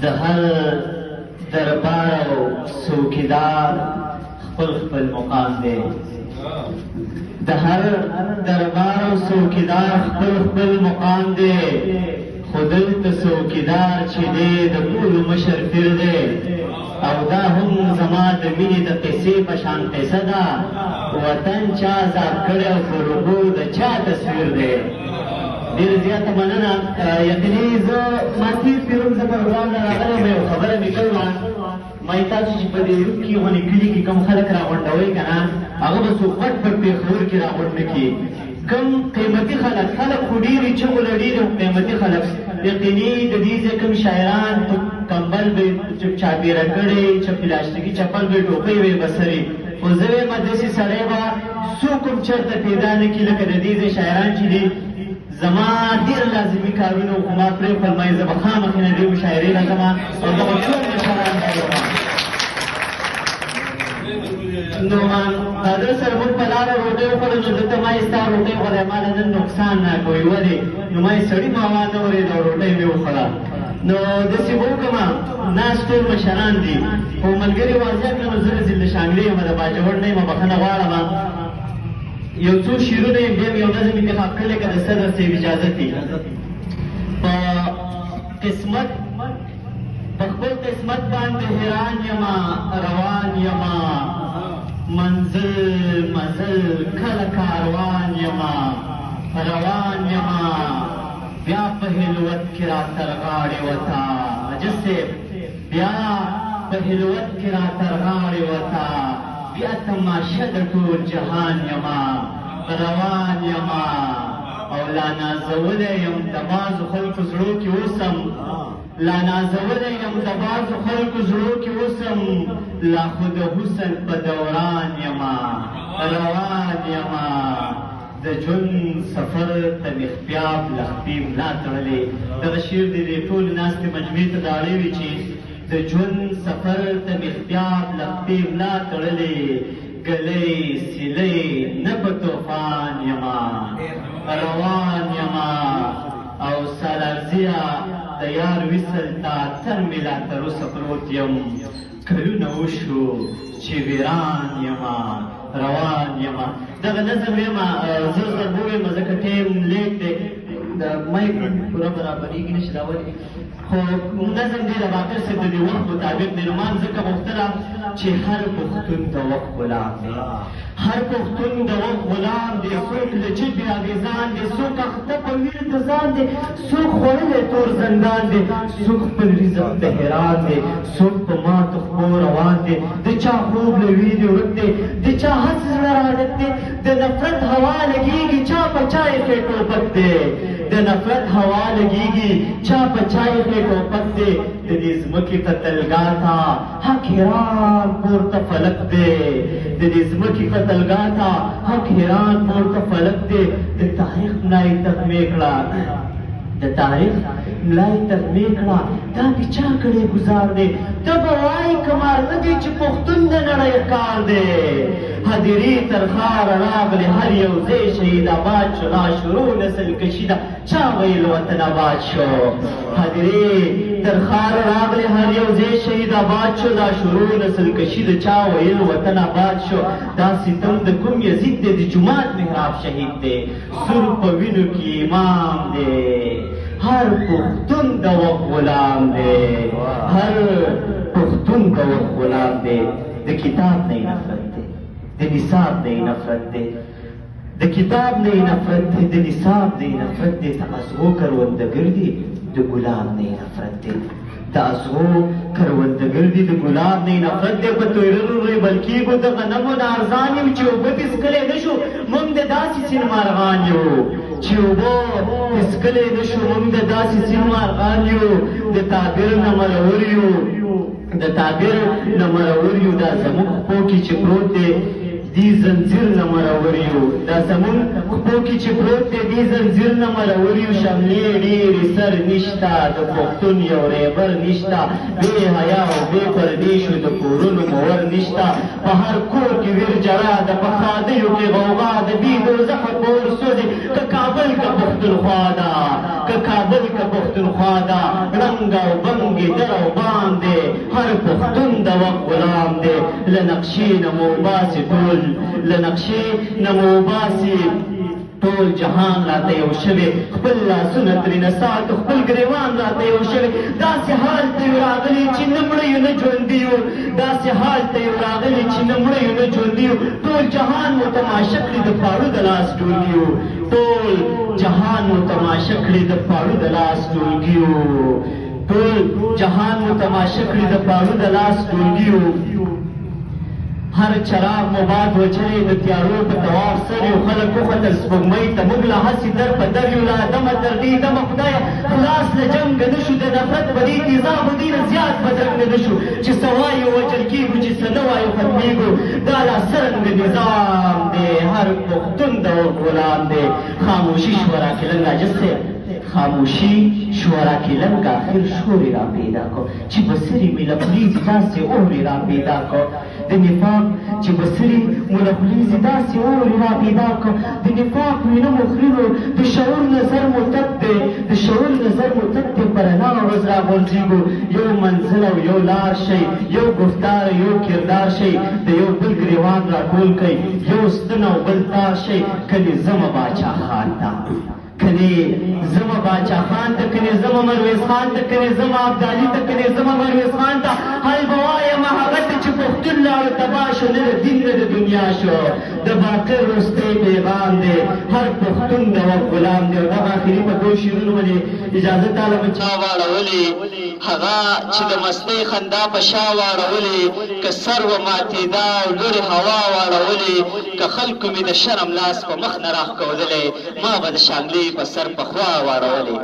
د هر دربار او څوکیدار خپل مقام دی. د هر دربار او څوکیدار خپل مقام دی. خو دلته څوکیدار چې دی د ټولو مشر پیر دی، او دا هم زما د مینې د قصې په شان قصه ده. وطن چا ازاد کړی او په روبو د چا تصویر دی. ډېره زیاته مننه. یقیني زه ما تېر پېرون زه پر وړاندې راغلی یم، یو خبره مې کړې وه. ما یې تاسو چې په دې روپ کې غونې کلي کې کوم خلک راغونډوئ که نه، هغه به څوک پټ پټ پېښور کې راغونډ نه کړي. کم قیمتي خلک خو ډېرې چغو له ډېرې قیمتي خلک یقیني د دې ځای کوم شاعران کمبل به چاپېره کړی، پلاستیکي چپل به ټوپۍ وې بسرې. خو زه وایم داسې سړی به څوک هم چېرته پیدا نه کړي لکه د دې ځای شاعران چې دي. زما ډېر لازمي کارونه خو ما پرېښول، ما یې زه به خامخې نه دې مشاعرې له ځمه او دغه ټول مشران نو قادر سره موږ په لاره روټۍ وخوړه، نو دلته ما یې ستا روټۍ وخوړی، ما له نن نقصان نه کوي. ولې؟ نو ما یې سړي ماوا نه ورېد او روټۍ مې وخوړه. نو داسې به وکړمه، ناست ټول مشران دي، خو ملګري واضح کړه نو زه رزل د شانګلې یم، د باجوړ نه یم، بښنه غواړم. یو څو شعرونه یې بیا مې یو نظم انتخاب کړی که د صدر صاحب اجازت وي. په قسمت په خپل قسمت باندې حیران یما، روان یما، منزل مزل کله کاروان یما، روان یما، بیا په هلوت کې را ترغاړې وتا. عجز صاحب بیا په هلوت کې را ترغاړې وتا، بیا تماشه د ټول جهان یما، روان یما. او لا نازولی یم د بعضو خلکو زړو کې اوسم، لا نازولی یم د بعضو خلکو زړو کې اوسم، لا خو د حسن په دوران یما، روان یما. د ژوند سفر ته مې خپیاب لخپې ملا تړلې. دغه شعر د دې ټولې ناستې مجموعې ته ډاړې وي چې د ژوند سفر ته مې خپیاب لخپې ملا تړلې، ګلۍ سیلۍ نه په طوفان یما، روان یما. او سالارزیه د یار وصل ته تر مې لا تر اوسه پروت یم، کلونه وشو چې ویران یما، روان یما. دغه نظم ویمه زه ضربو ویمه ځکه ټیم لیټ دی، د مایک پوره برابرېږي نه شي دا ولې. خو نظم دی د باقر صاحب د دې وخت مطابق دی. نو ما ځکه غوښتله چې هر پښتون د وخت غلام دی، هر پښتون د وخت غلام دی. څوک له جبې اغېزان دی، څوک اخته په ویر د ځان دی، څوک خوړلی تور زندان دی، څوک خپل رزق ته حیران دی، څوک په ماتو خپو روان دی. د چا خوب له ویرې ورک دی، د چا هڅ زړه راډک دی، د نفرت هوا لګېږي چا په چا یې ټوپک دی، د نفرت هوا لګېږي چا په چا یې ټوپک دی. د دې ځمکې قتلګاه ته حق حیران پورته فلک دی، د دې ځمکې قتلګاه ته حق حیران پورته فلک دی. د تاریخ ملا یې تغمې کړه، د تاریخ ملا یې تغمې کړه، دا دې چا کړی ګزار دی. ته به وایې کمال نه دی چې پښتون د نړۍ ښکار دی. هدیرې تر ښاره راغلې هر یو ځای شهید آباد شو، لا شروع نسل کشي ده چا ویل وطن آباد شو. هدیرې تر ښاره راغلې هر یو ځای شهید آباد شو، لا شروع نسل کشي ده چا ویل وطن آباد شو. دا ستم د کوم یزید دی، د جومات محراب شهید دی، سور په وینو کې امام دی. هر پښتون د وخت غلام دی، هر پښتون د وخت غلام دی. د کتاب نه یې نفرت دی، د نصاب نه یې نفرت دی، د کتاب نه یې نفرت دی، د نصاب نه یې نفرت دی. د ازغو کروندګر دی، د ګلاب نه یې نفرت دی، د ازغو کروندګر دی، د ګلاب نه یې نفرت دی. په تویرلو ریبل کېږو د غنمو نه ارزان یم، چې اوبه څښلی نه شو موږ د داسې سیند مارغان یو، چې اوبه څښلی نه شو موږ د داسې سیند مارغان یو. د تعبیر نه مرور یو، د تعبیر نه مرور یو. دا زموږ خپو کې چې پروت دی دی زنځیر نه مرور یو، دا زموږ خپو کې چې پروت دی دی زنځیر نه مرور یو. شملې ډېرې سر نشته، د پښتون یو ریبر نشته، بې حیا او بې پردې شو، د کورونو مور نشته. په هر کور کې ویر جړا ده، په ښادیو کې غوغا ده، بې دوزخه کور سوځي. که کابل که پښتونخوا ده، که کابل که پښتونخوا ده، رنګ او بنګ کې در او بام دی هر پښتون د وخت غلام دی له نقشې نه مو باسي ټول له نقشې نه مو باسي ټول جهان راته یو شوی خپل لاسونه ترېنه ساتو خپل ګریوان راته یو شوی داسې حال ته یو راغلی چې نه مړه یو نه ژوندي یو داسې حال ته یو راغلی چې نه مړه یو نه ژوندي یو ټول جهان مو تماشه کړي د پاړو د لاس ټولګي یو ټول جهان مو تماشه کړي د پاړو د لاس ټولګي یو ټول جهان مو تماشه کړي د پاړو د لاس ټولګي یو هر چراغ مو باد وچرې د تیارو په طواف سر یو خلک وختل سپوږمۍ ته موږ لا هسې در په در یو لا دمه تر دې دمه خدایه خلاص له جنګه نه شو د نفرت په دې تیزابو دینه زیات بدرنګه نه شو چې څه وایو وجل کېږو چې څه نه وایو ختمېږو دا لا څرنګه نظام دی هر پښتون د غلام دی خاموشي شورا کې لنګا جسه خاموشی شورا کی لنگ آخر شوری را پیدا کو چی بسری ملفلیز داسی اوری را پیدا کو د نفاق چې بسری ملفلیز داسی اوری را پیدا کو د نفاق وینه مخرینو د شعور نظر مرتد دی د شعور نظر مرتد دی پر انا ورځ را غونځېږو یو منزل او یو لار شي یو گفتار یو کردار شي د یو بل ګریوان را ټول کوي یو ستن او بل تار شي کلي زمه باچا خان ته کنی زما باچا خان ته کنی زما مرویز خان ته کنی زما ابدالي ته کنی زما مرویز خان ته حل به وایم هغه ته چې پښتون لاړو تباه شو نه د دین نه د دنیا شو د باقر وروستی پیغام دی هر پښتون د وخت غلام دی او دغه اخري په دوو شعرونو باندې اجازه تعالی به چا واړولې هغه چې د مستۍ خندا په شا واړولې که سر و ماتېدا او لورې هوا واړولې که خلکو مې د شرم لاس په مخ نه راښکوللی ما به د شانګلې په سر په خوا واړولې